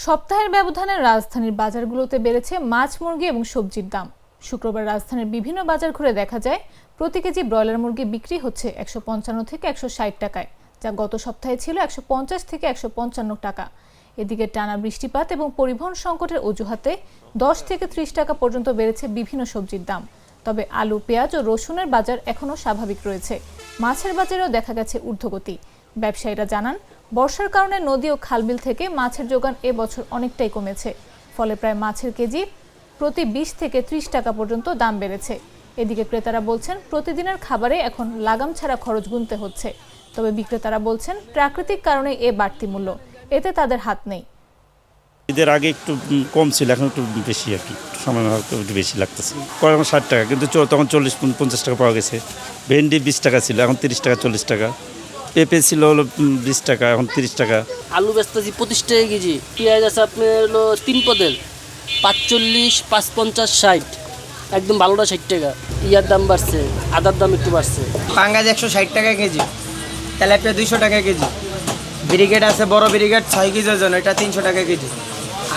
সপ্তাহের ব্যবধানে রাজধানীর বাজারগুলোতে বেড়েছে মাছ, মুরগি এবং সবজির দাম। শুক্রবার রাজধানীর বিভিন্ন বাজার ঘুরে দেখা যায় প্রতি কেজি ব্রয়লার মুরগি বিক্রি হচ্ছে 155 থেকে 160 টাকায়, যা গত সপ্তাহে ছিল 150 থেকে 155 টাকা। এদিকে টানা বৃষ্টিপাত এবং পরিবহন সংকটের অজুহাতে 10 থেকে 30 টাকা পর্যন্ত বেড়েছে বিভিন্ন সবজির দাম। তবে আলু, পেঁয়াজ ও রসুনের বাজার এখনও স্বাভাবিক রয়েছে। মাছের বাজারেও দেখা গেছে ঊর্ধ্বগতি। ব্যবসায়ীরা জানান, বর্ষার কারণে নদী ও খালবিল থেকে মাছের যোগান এবছর অনেকটাই কমেছে। ফলে প্রায় মাছের কেজি প্রতি 20 থেকে 30 টাকা পর্যন্ত দাম বেড়েছে। এদিকে ক্রেতারা বলছেন, প্রতিদিনের খাবারে এখন লাগাম ছাড়া খরচ গুনতে হচ্ছে। তবে বিক্রেতারা বলছেন, প্রাকৃতিক কারণে এ বাড়তি মূল্য, এতে তাদের হাত নেই। ঈদের আগে একটু কম ছিল, এখন একটু বেশি আর কি, সময় একটু বেশি লাগতেছে। এখন 60 টাকা, কিন্তু তখন 40-50 টাকা পাওয়া গেছে। ভেন্ডি 20 টাকা ছিল, এখন 30 টাকা 40 টাকা। পেঁপে ছিল হলো 20 টাকা, এখন 30 টাকা। আলু বেচতেছি 25 টাকা কেজি। পেঁয়াজ আছে আপনার হলো 3 পদের 45, 55, 60, একদম ভালোটা 60 টাকা। ইয়ার দাম বাড়ছে, আদার দাম একটু বাড়ছে। পাঙ্গাস 160 টাকা কেজি, তেলাপিয়া 200 টাকা কেজি, ব্রিগেড আছে বড় ব্রিগেড 6 কেজি ওজন, এটা 300 টাকা কেজি,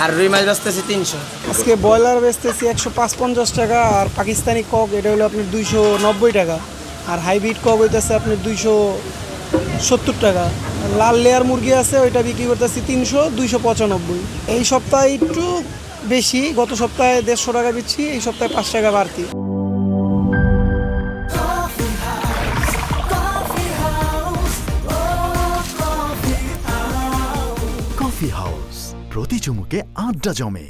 আর রুই মাছ বেচতেছি 300। আজকে ব্রয়লার বেচতেছি 155 টাকা, আর পাকিস্তানি কক এটা হলো আপনার 290 টাকা, আর হাইব্রিড কক হইতেছে আপনার 270 টাকা। লাল লেয়ার মুরগি আছে, ওইটা বিক্রি করতেছি 300, 295। এই সপ্তাহে একটু বেশি, গত সপ্তাহে 150 টাকা বেচছি, এই সপ্তাহে 5 টাকা বাড়তি। কফি হাউস, প্রতি চুমুকে আড্ডা জমে।